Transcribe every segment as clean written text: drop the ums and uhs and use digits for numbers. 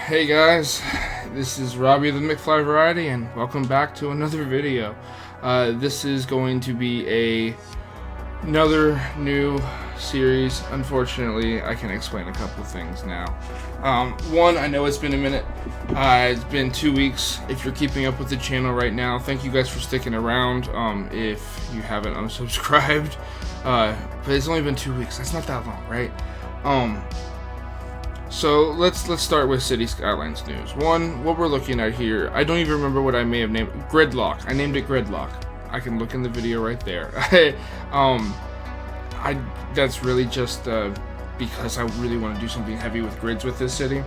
Hey guys, this is Robbie of the McFly Variety, and welcome back to another video. This is going to be another new series. Unfortunately, I can explain a couple things now. One, I know it's been a minute. It's been 2 weeks. If you're keeping up with the channel right now, thank you guys for sticking around. If you haven't unsubscribed, but it's only been 2 weeks. That's not that long, right? So let's start with City Skylines news. One, what we're looking at here, I don't even remember what I may have named it. Gridlock. I named it Gridlock. I can look in the video right there. That's really just because I really want to do something heavy with grids with this city.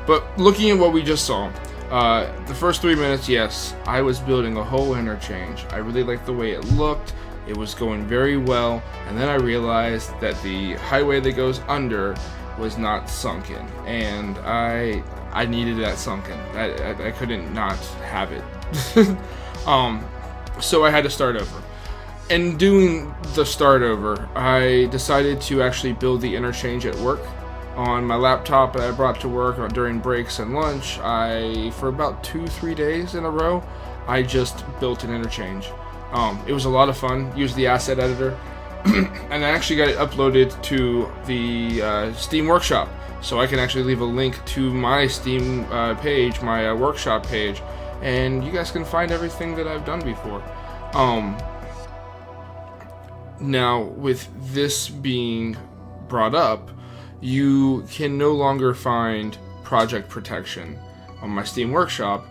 But looking at what we just saw, The first 3 minutes, yes, I was building a whole interchange. I really liked the way it looked. It was going very well, and then I realized that the highway that goes under was not sunken, and I needed that sunken. I couldn't not have it. So I had to start over. In doing the start over, I decided to actually build the interchange at work. On my laptop that I brought to work during breaks and lunch, for about 2-3 days in a row, I just built an interchange. It was a lot of fun. Used the asset editor, and I actually got it uploaded to the Steam Workshop, so I can actually leave a link to my Steam page, my workshop page, and you guys can find everything that I've done before. Now, with this being brought up, you can no longer find project protection on my Steam Workshop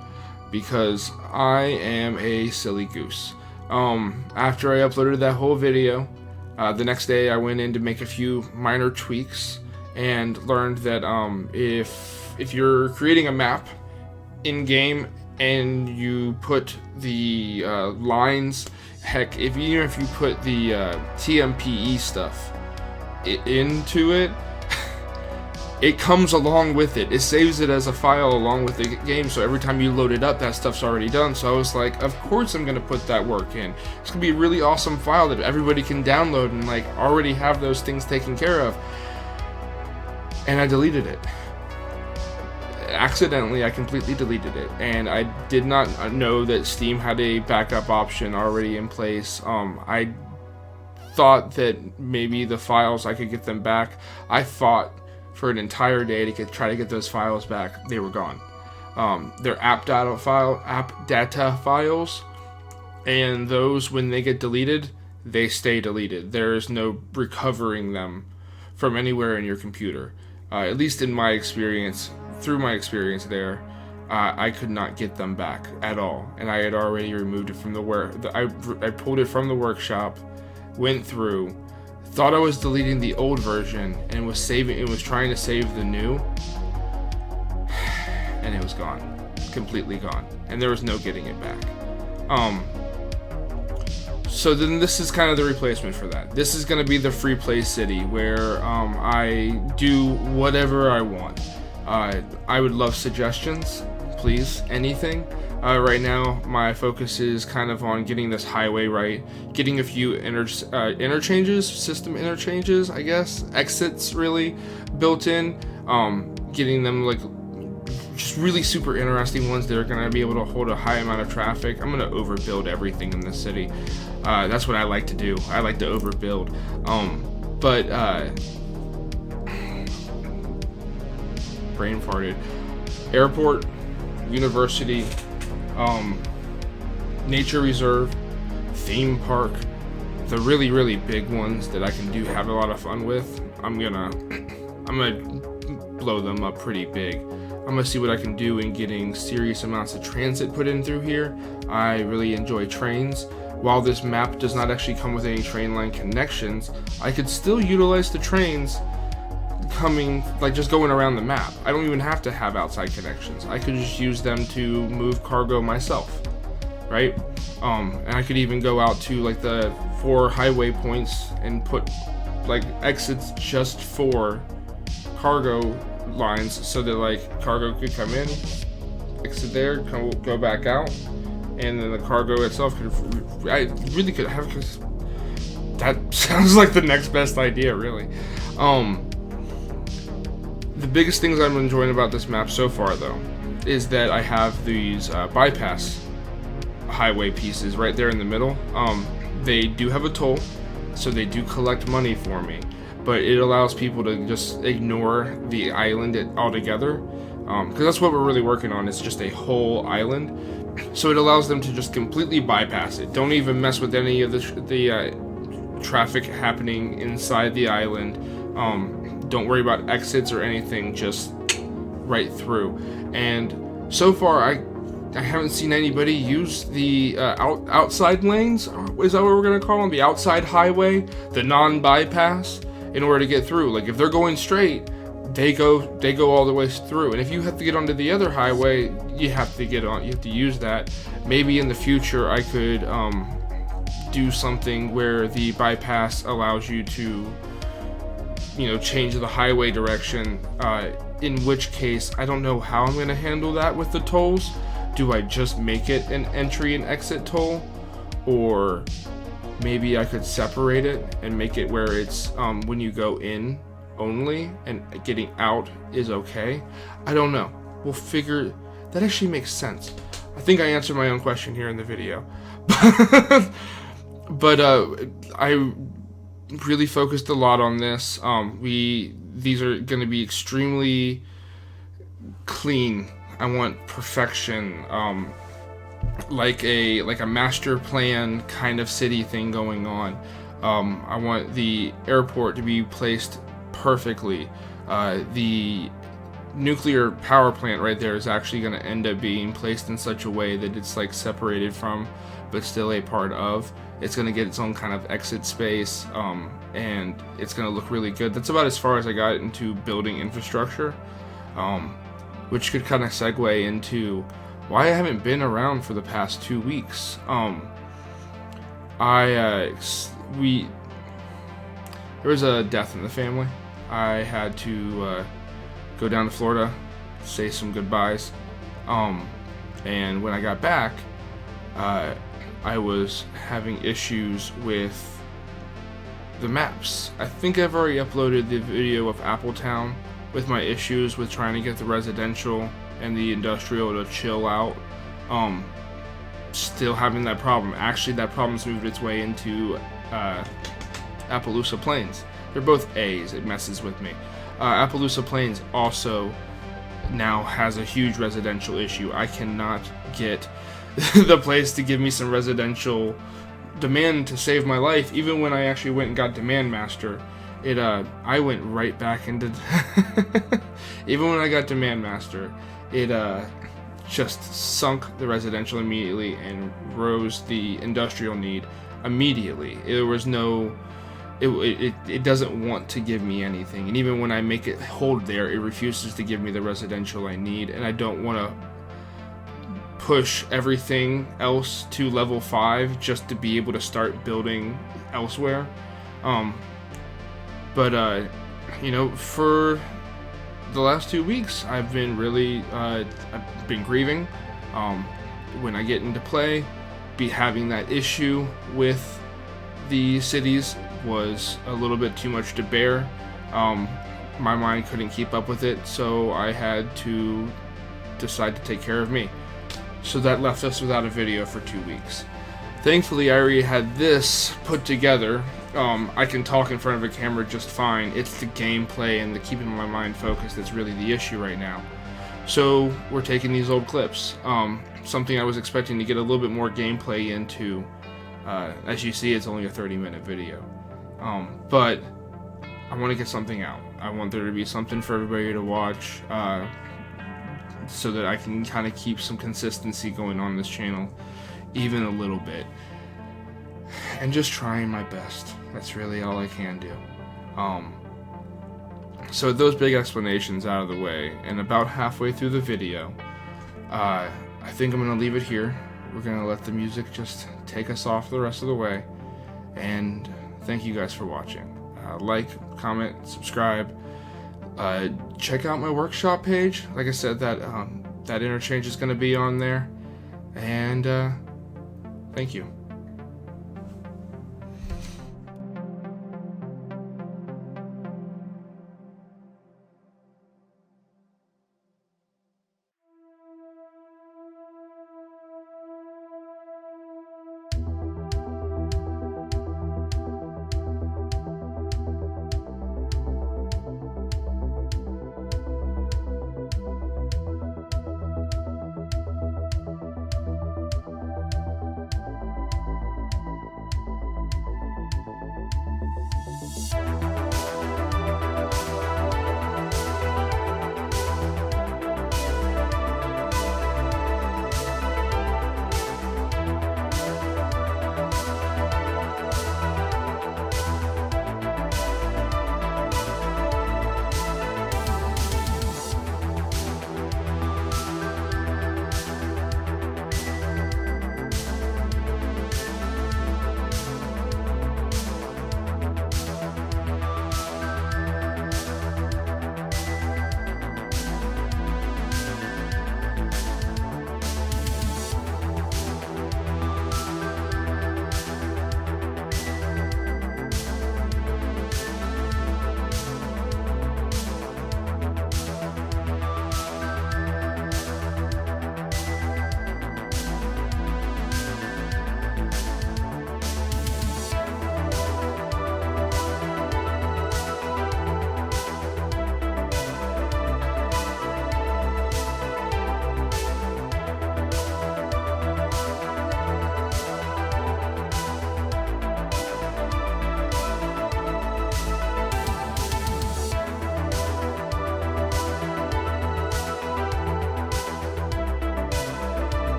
because I am a silly goose. After I uploaded that whole video, the next day I went in to make a few minor tweaks and learned that if you're creating a map in game and you put the lines, heck, even if you put the TMPE stuff into it, it comes along with it. It saves it as a file along with the game, so every time you load it up, that stuff's already done. So I was like, of course I'm gonna put that work in. It's gonna be a really awesome file that everybody can download and like already have those things taken care of. And I deleted it. Accidentally, I completely deleted it, and I did not know that Steam had a backup option already in place. I thought that maybe the files, I could get them back. I fought for an entire day to try to get those files back. They were gone. They're app data files, and those, when they get deleted, they stay deleted. There is no recovering them from anywhere in your computer. At least in my experience, through my experience there, I could not get them back at all, and I had already removed it from I pulled it from the workshop, went through, thought I was deleting the old version and was trying to save the new, and it was gone, completely gone, and there was no getting it back. So then this is kind of the replacement for that. This is going to be the free play city where I do whatever I want. I would love suggestions, please, anything. Right now, my focus is kind of on getting this highway right, getting a few interchanges, system interchanges, I guess, exits really built in, getting them like just really super interesting ones that are going to be able to hold a high amount of traffic. I'm going to overbuild everything in this city. That's what I like to do. I like to overbuild. Brain farted. Airport, university, nature reserve, theme park, the really, really big ones that I can have a lot of fun with. I'm gonna blow them up pretty big. I'm gonna see what I can do in getting serious amounts of transit put in through here. I really enjoy trains. While this map does not actually come with any train line connections, I could still utilize the trains coming, like just going around the map. I don't even have to have outside connections. I could just use them to move cargo myself, right? And I could even go out to like the 4 highway points and put like exits just for cargo lines so that like cargo could come in, exit there, go back out, and then the cargo itself could, I really could have, because that sounds like the next best idea, really. The biggest things I'm enjoying about this map so far, though, is that I have these bypass highway pieces right there in the middle. They do have a toll, so they do collect money for me, but it allows people to just ignore the island altogether, because that's what we're really working on. It's just a whole island, so it allows them to just completely bypass it. Don't even mess with any of the traffic happening inside the island. Don't worry about exits or anything, just right through. And so far, I haven't seen anybody use the outside lanes. Is that what we're gonna call them? The outside highway, the non-bypass, in order to get through. Like if they're going straight, they go all the way through. And if you have to get onto the other highway, you have to use that. Maybe in the future I could do something where the bypass allows you to, change the highway direction, in which case I don't know how I'm going to handle that with the tolls. Do I just make it an entry and exit toll, or maybe I could separate it and make it where it's when you go in only and getting out is okay? I don't know. We'll figure. That actually makes sense. I think I answered my own question here in the video. But I really focused a lot on this. These are going to be extremely clean. I want perfection, like a master plan kind of city thing going on. I want the airport to be placed perfectly. The nuclear power plant right there is actually going to end up being placed in such a way that it's like separated from, but still a part of. It's going to get its own kind of exit space, and it's going to look really good. That's about as far as I got into building infrastructure, which could kind of segue into why I haven't been around for the past 2 weeks. There was a death in the family. I had to go down to Florida, say some goodbyes, and when I got back, I was having issues with the maps. I think I've already uploaded the video of Appletown with my issues with trying to get the residential and the industrial to chill out. Still having that problem. Actually, that problem's moved its way into Appaloosa Plains. They're both A's. It messes with me. Appaloosa Plains also now has a huge residential issue. I cannot get the place to give me some residential demand to save my life. Even when I actually went and got Demand Master, I went right back into even when I got Demand Master, it just sunk the residential immediately and rose the industrial need immediately. There was no, it doesn't want to give me anything, and even when I make it hold there, it refuses to give me the residential I need, and I don't want to push everything else to level 5 just to be able to start building elsewhere. For the last 2 weeks, I've been really, I've been grieving. When I get into play, having that issue with the cities was a little bit too much to bear. My mind couldn't keep up with it, so I had to decide to take care of me. So that left us without a video for 2 weeks. Thankfully, I already had this put together. I can talk in front of a camera just fine. It's the gameplay and the keeping my mind focused that's really the issue right now. So we're taking these old clips. Something I was expecting to get a little bit more gameplay into. As you see, it's only a 30-minute video. But I want to get something out. I want there to be something for everybody to watch, so that I can kind of keep some consistency going on this channel, even a little bit. And just trying my best. That's really all I can do. So those big explanations out of the way, and about halfway through the video, I think I'm going to leave it here. We're going to let the music just take us off the rest of the way. And thank you guys for watching. Like, comment, subscribe. Check out my workshop page. Like I said, that Interchange is going to be on there. And thank you.